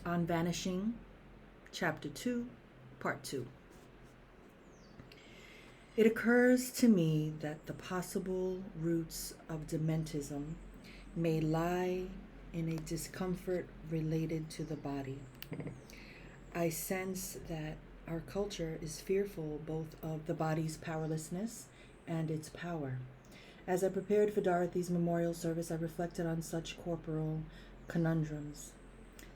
on Vanishing Chapter 2, Part 2. It occurs to me that the possible roots of dementism may lie in a discomfort related to the body. I sense that our culture is fearful both of the body's powerlessness and its power. As I prepared for Dorothy's memorial service, I reflected on such corporal conundrums.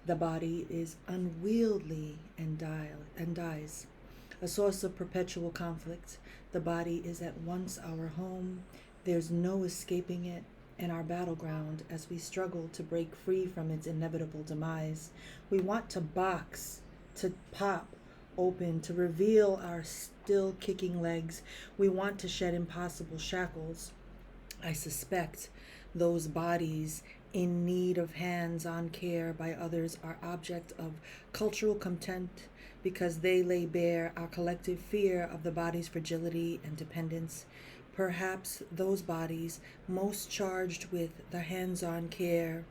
The body is unwieldy and dies, a source of perpetual conflict. The body is at once our home, there's no escaping it, and our battleground as we struggle to break free from its inevitable demise. We want to box, to pop open, to reveal our still kicking legs. We want to shed impossible shackles. I suspect those bodies in need of hands-on care by others are object of cultural contempt because they lay bare our collective fear of the body's fragility and dependence. Perhaps those bodies most charged with the hands-on care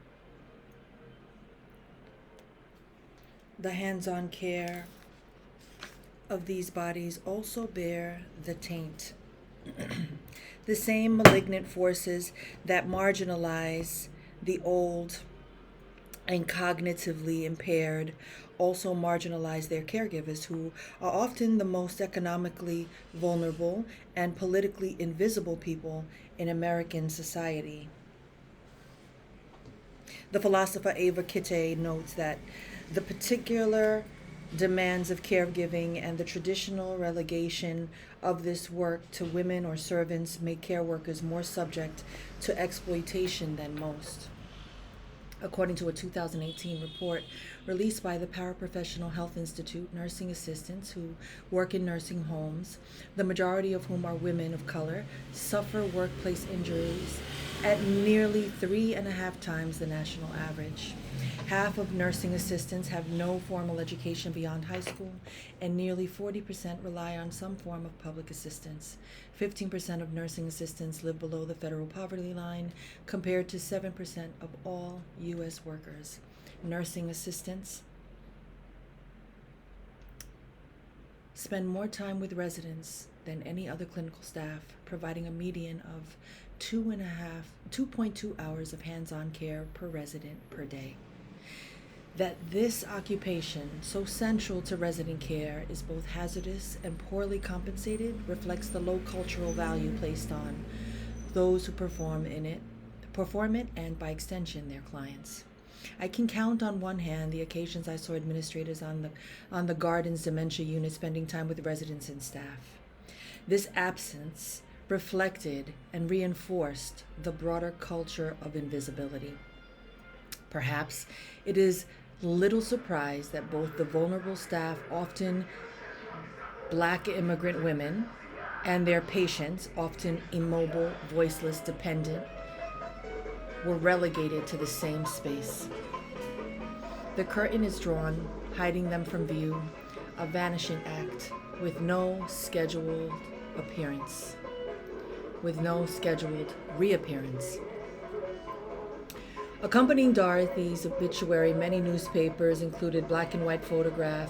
of these bodies also bear the taint. The same malignant forces that marginalize the old and cognitively impaired also marginalize their caregivers, who are often the most economically vulnerable and politically invisible people in American society. The philosopher Ava Kitte notes that the particular demands of caregiving and the traditional relegation of this work to women or servants make care workers more subject to exploitation than most. According to a 2018 report released by the Paraprofessional Health Institute, nursing assistants who work in nursing homes, the majority of whom are women of color, suffer workplace injuries at nearly 3.5 times the national average. Half of nursing assistants have no formal education beyond high school, and nearly 40% rely on some form of public assistance. 15% of nursing assistants live below the federal poverty line, compared to 7% of all U.S. workers. Nursing assistants spend more time with residents than any other clinical staff, providing a median of 2.2 hours of hands-on care per resident per day. That this occupation, so central to resident care, is both hazardous and poorly compensated reflects the low cultural value placed on those who perform it, and by extension, their clients. I can count on one hand the occasions I saw administrators on the Gardens Dementia Unit spending time with residents and staff. This absence reflected and reinforced the broader culture of invisibility. Perhaps it is little surprise that both the vulnerable staff, often Black immigrant women, and their patients, often immobile, voiceless, dependent, were relegated to the same space. The curtain is drawn, hiding them from view, a vanishing act with no scheduled reappearance. Accompanying Dorothy's obituary, many newspapers included black and white photograph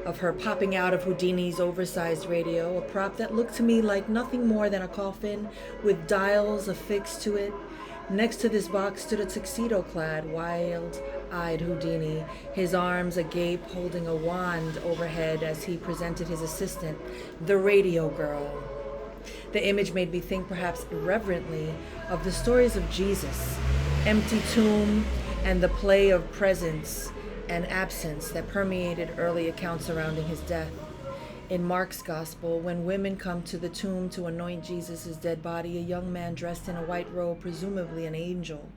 of her popping out of Houdini's oversized radio, a prop that looked to me like nothing more than a coffin with dials affixed to it. Next to this box stood a tuxedo-clad, wild-eyed Houdini, his arms agape, holding a wand overhead as he presented his assistant, the radio girl. The image made me think, perhaps irreverently, of the stories of Jesus, empty tomb, and the play of presence and absence that permeated early accounts surrounding his death. In Mark's gospel, when women come to the tomb to anoint Jesus' dead body, a young man dressed in a white robe, presumably an angel,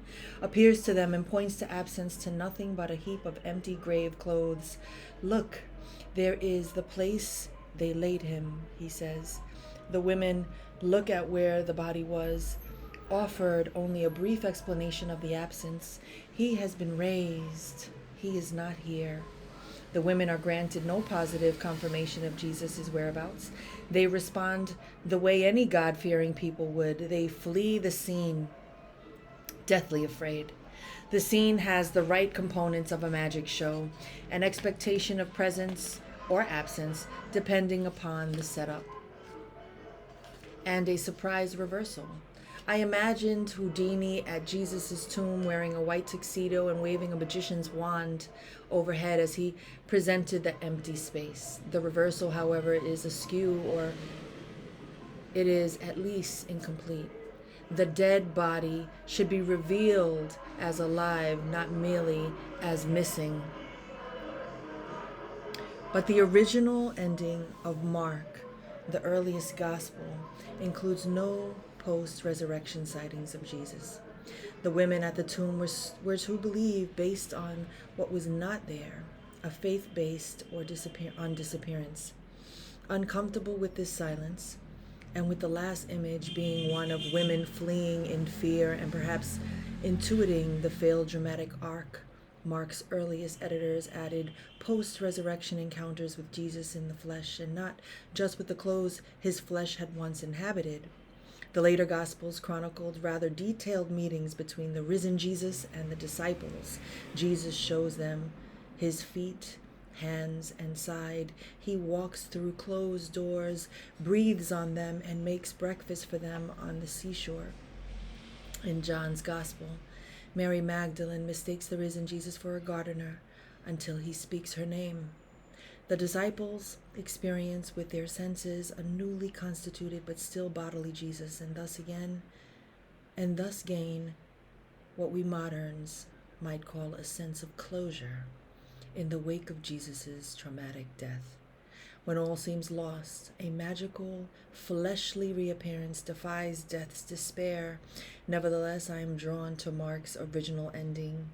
appears to them and points to absence, to nothing but a heap of empty grave clothes. "Look, there is the place they laid him," he says. The women look at where the body was, offered only a brief explanation of the absence. "He has been raised. He is not here." The women are granted no positive confirmation of Jesus' whereabouts. They respond the way any God-fearing people would. They flee the scene, deathly afraid. The scene has the right components of a magic show, an expectation of presence or absence depending upon the setup, and a surprise reversal. I imagined Houdini at Jesus' tomb wearing a white tuxedo and waving a magician's wand overhead as he presented the empty space. The reversal, however, is askew, or it is at least incomplete. The dead body should be revealed as alive, not merely as missing. But the original ending of Mark, the earliest gospel, includes no post-resurrection sightings of Jesus. The women at the tomb were to believe based on what was not there, a faith based or on disappearance. Uncomfortable with this silence, and with the last image being one of women fleeing in fear and perhaps intuiting the failed dramatic arc, Mark's earliest editors added post-resurrection encounters with Jesus in the flesh, and not just with the clothes his flesh had once inhabited. The later Gospels chronicled rather detailed meetings between the risen Jesus and the disciples. Jesus shows them his feet, hands, and side. He walks through closed doors, breathes on them, and makes breakfast for them on the seashore. In John's Gospel, Mary Magdalene mistakes the risen Jesus for a gardener until he speaks her name. The disciples experience with their senses a newly constituted but still bodily Jesus, and thus gain what we moderns might call a sense of closure in the wake of Jesus' traumatic death. When all seems lost, a magical, fleshly reappearance defies death's despair. Nevertheless, I am drawn to Mark's original ending.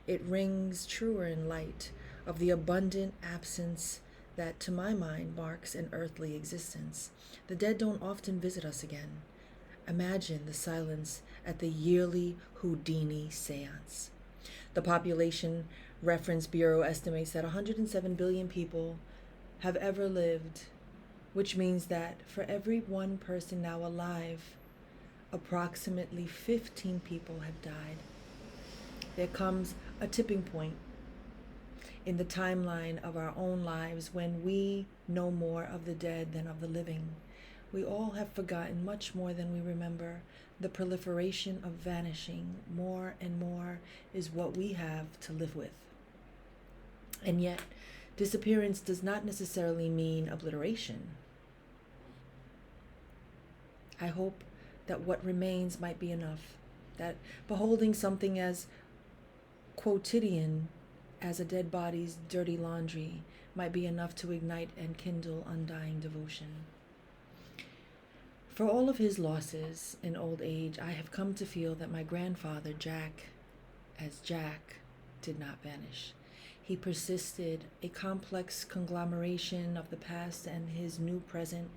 It rings truer in light of the abundant absence that, to my mind, marks an earthly existence. The dead don't often visit us again. Imagine the silence at the yearly Houdini seance. The Population Reference Bureau estimates that 107 billion people have ever lived, which means that for every one person now alive, approximately 15 people have died. There comes a tipping point in the timeline of our own lives when we know more of the dead than of the living. We all have forgotten much more than we remember. The proliferation of vanishing, more and more, is what we have to live with. And yet, disappearance does not necessarily mean obliteration. I hope that what remains might be enough, that beholding something as quotidian as a dead body's dirty laundry might be enough to ignite and kindle undying devotion. For all of his losses in old age, I have come to feel that my grandfather, Jack, did not vanish. He persisted, a complex conglomeration of the past and his new present.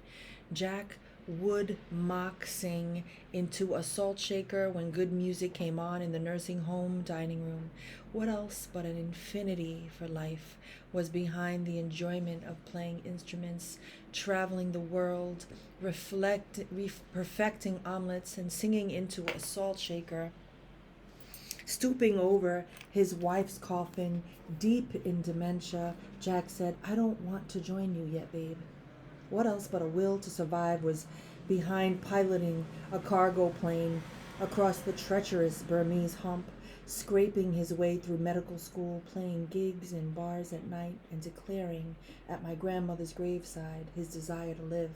Jack would mock sing into a salt shaker when good music came on in the nursing home dining room. What else but an infinity for life was behind the enjoyment of playing instruments, traveling the world, perfecting omelets, and singing into a salt shaker? Stooping over his wife's coffin, deep in dementia, Jack said, "I don't want to join you yet, babe." What else but a will to survive was behind piloting a cargo plane across the treacherous Burmese hump, scraping his way through medical school, playing gigs in bars at night, and declaring at my grandmother's graveside his desire to live.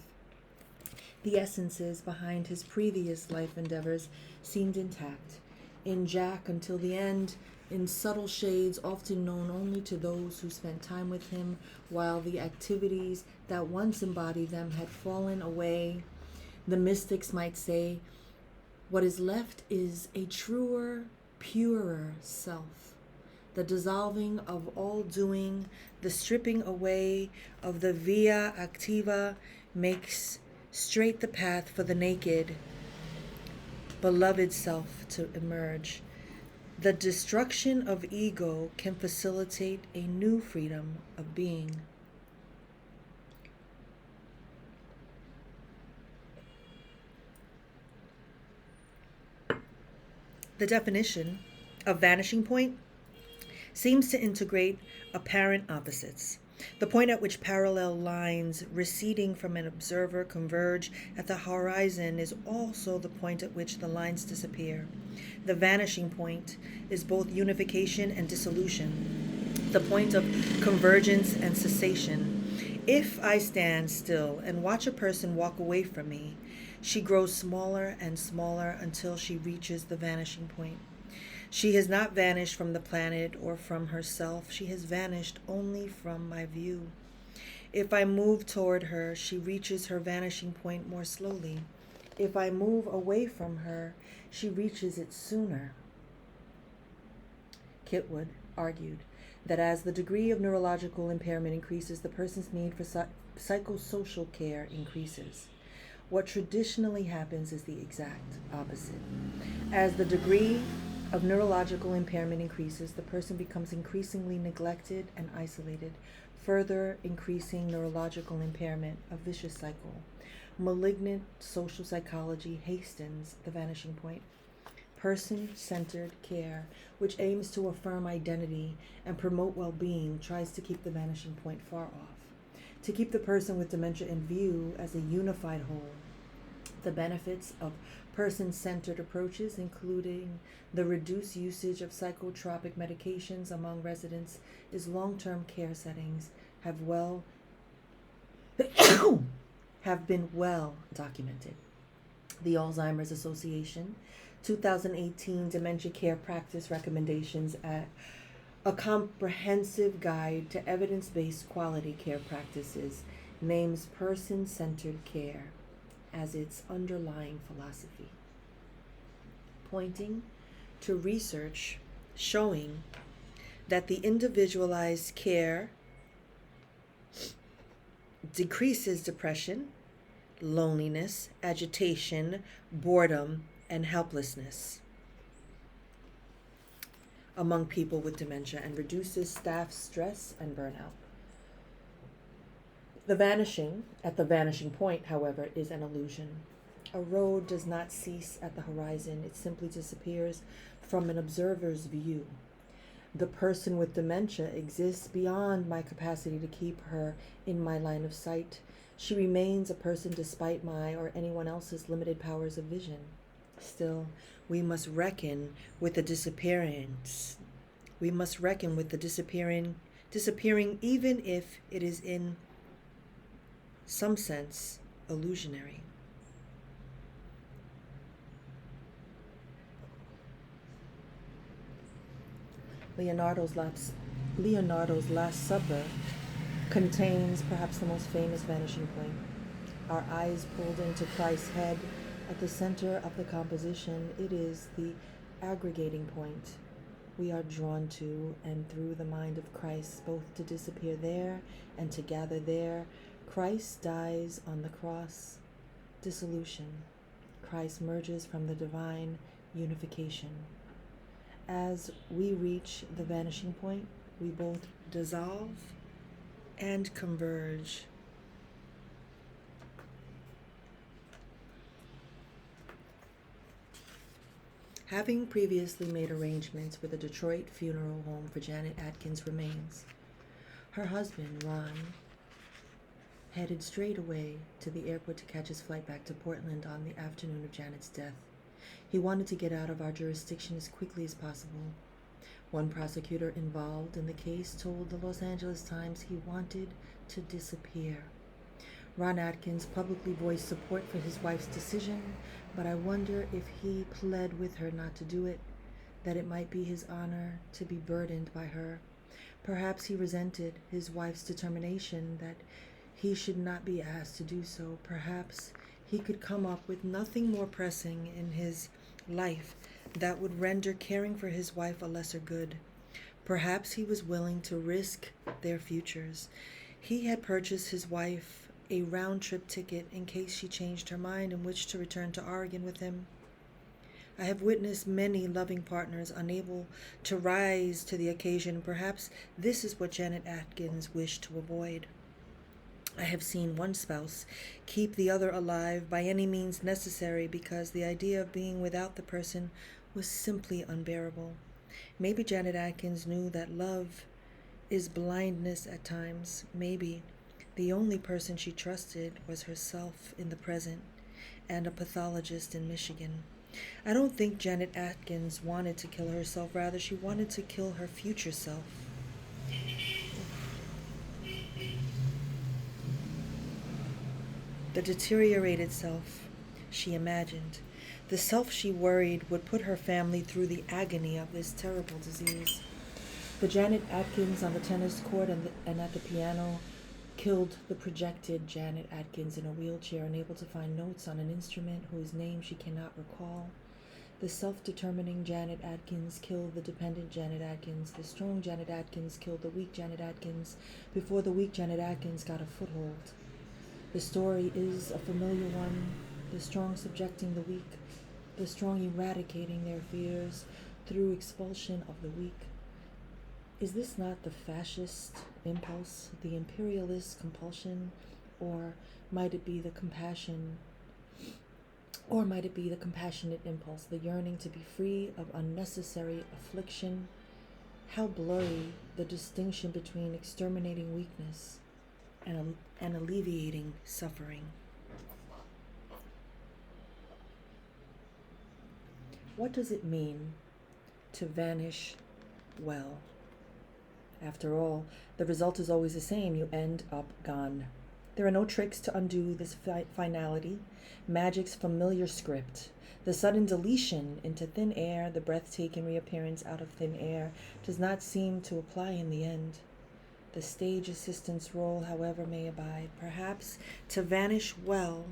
The essences behind his previous life endeavors seemed intact. In Jack until the end, in subtle shades often known only to those who spent time with him, while the activities that once embodied them had fallen away. The mystics might say, what is left is a truer, purer self. The dissolving of all doing, the stripping away of the via activa makes straight the path for the naked, beloved self to emerge. The destruction of ego can facilitate a new freedom of being. The definition of vanishing point seems to integrate apparent opposites. The point at which parallel lines receding from an observer converge at the horizon is also the point at which the lines disappear. The vanishing point is both unification and dissolution, the point of convergence and cessation. If I stand still and watch a person walk away from me, she grows smaller and smaller until she reaches the vanishing point. She has not vanished from the planet or from herself. She has vanished only from my view. If I move toward her, she reaches her vanishing point more slowly. If I move away from her, she reaches it sooner. Kitwood argued that as the degree of neurological impairment increases, the person's need for psychosocial care increases. What traditionally happens is the exact opposite. As the degree of neurological impairment increases, the person becomes increasingly neglected and isolated, further increasing neurological impairment, a vicious cycle. Malignant social psychology hastens the vanishing point. Person-centered care, which aims to affirm identity and promote well-being, tries to keep the vanishing point far off, to keep the person with dementia in view as a unified whole. The benefits of person-centered approaches, including the reduced usage of psychotropic medications among residents, is long-term care settings have been well documented. The Alzheimer's Association 2018 Dementia Care Practice Recommendations at a comprehensive guide to evidence-based quality care practices names person-centered care as its underlying philosophy, pointing to research showing that the individualized care decreases depression, loneliness, agitation, boredom, and helplessness among people with dementia and reduces staff stress and burnout. The vanishing at the vanishing point, however, is an illusion. A road does not cease at the horizon. It simply disappears from an observer's view. The person with dementia exists beyond my capacity to keep her in my line of sight. She remains a person despite my or anyone else's limited powers of vision. Still, we must reckon with the disappearance. We must reckon with the disappearing even if it is in some sense illusionary. Leonardo's Last Supper contains perhaps the most famous vanishing point. Our eyes pulled into Christ's head at the center of the composition. It is the aggregating point we are drawn to, and through the mind of Christ, both to disappear there and to gather there. Christ dies on the cross, dissolution. Christ merges from the divine, unification. As we reach the vanishing point, we both dissolve and converge. Having previously made arrangements with a Detroit funeral home for Janet Atkins' remains, her husband, Ron, headed straight away to the airport to catch his flight back to Portland on the afternoon of Janet's death. He wanted to get out of our jurisdiction as quickly as possible. One prosecutor involved in the case told the Los Angeles Times he wanted to disappear. Ron Atkins publicly voiced support for his wife's decision, but I wonder if he pled with her not to do it, that it might be his honor to be burdened by her. Perhaps he resented his wife's determination that he should not be asked to do so. Perhaps he could come up with nothing more pressing in his life that would render caring for his wife a lesser good. Perhaps he was willing to risk their futures. He had purchased his wife a round-trip ticket in case she changed her mind and wished to return to Oregon with him. I have witnessed many loving partners unable to rise to the occasion. Perhaps this is what Janet Atkins wished to avoid. I have seen one spouse keep the other alive by any means necessary because the idea of being without the person was simply unbearable. Maybe Janet Atkins knew that love is blindness at times. Maybe the only person she trusted was herself in the present and a pathologist in Michigan. I don't think Janet Atkins wanted to kill herself. Rather, she wanted to kill her future self. The deteriorated self she imagined. The self she worried would put her family through the agony of this terrible disease. The Janet Atkins on the tennis court and at the piano killed the projected Janet Atkins in a wheelchair, unable to find notes on an instrument whose name she cannot recall. The self-determining Janet Atkins killed the dependent Janet Atkins. The strong Janet Atkins killed the weak Janet Atkins before the weak Janet Atkins got a foothold. The story is a familiar one, the strong subjecting the weak, the strong eradicating their fears through expulsion of the weak. Is this not the fascist impulse, the imperialist compulsion, or might it be the compassion, or might it be the compassionate impulse, the yearning to be free of unnecessary affliction? How blurry the distinction between exterminating weakness and alleviating suffering. What does it mean to vanish well? After all, the result is always the same. You end up gone. There are no tricks to undo this finality. Magic's familiar script. The sudden deletion into thin air, the breathtaking reappearance out of thin air, does not seem to apply in the end. The stage assistant's role, however, may abide. Perhaps to vanish well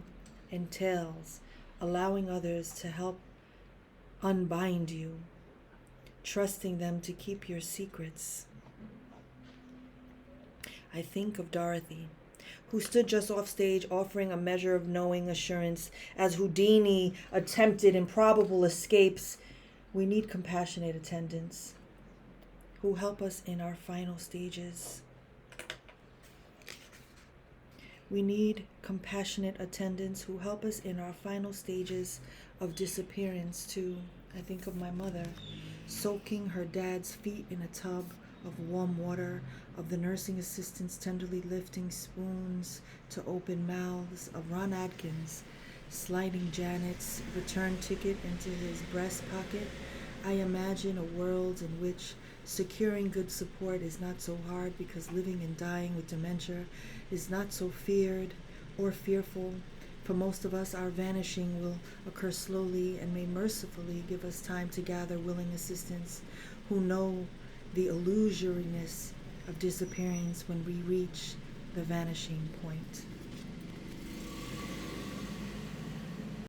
entails allowing others to help unbind you, trusting them to keep your secrets. I think of Dorothy, who stood just off stage offering a measure of knowing assurance as Houdini attempted improbable escapes. We need compassionate attendants who help us in our final stages. We need compassionate attendants who help us in our final stages of disappearance too. I think of my mother soaking her dad's feet in a tub of warm water, of the nursing assistants tenderly lifting spoons to open mouths, of Ron Atkins sliding Janet's return ticket into his breast pocket. I imagine a world in which securing good support is not so hard because living and dying with dementia is not so feared or fearful. For most of us, our vanishing will occur slowly and may mercifully give us time to gather willing assistants who know the illusoriness of disappearance when we reach the vanishing point.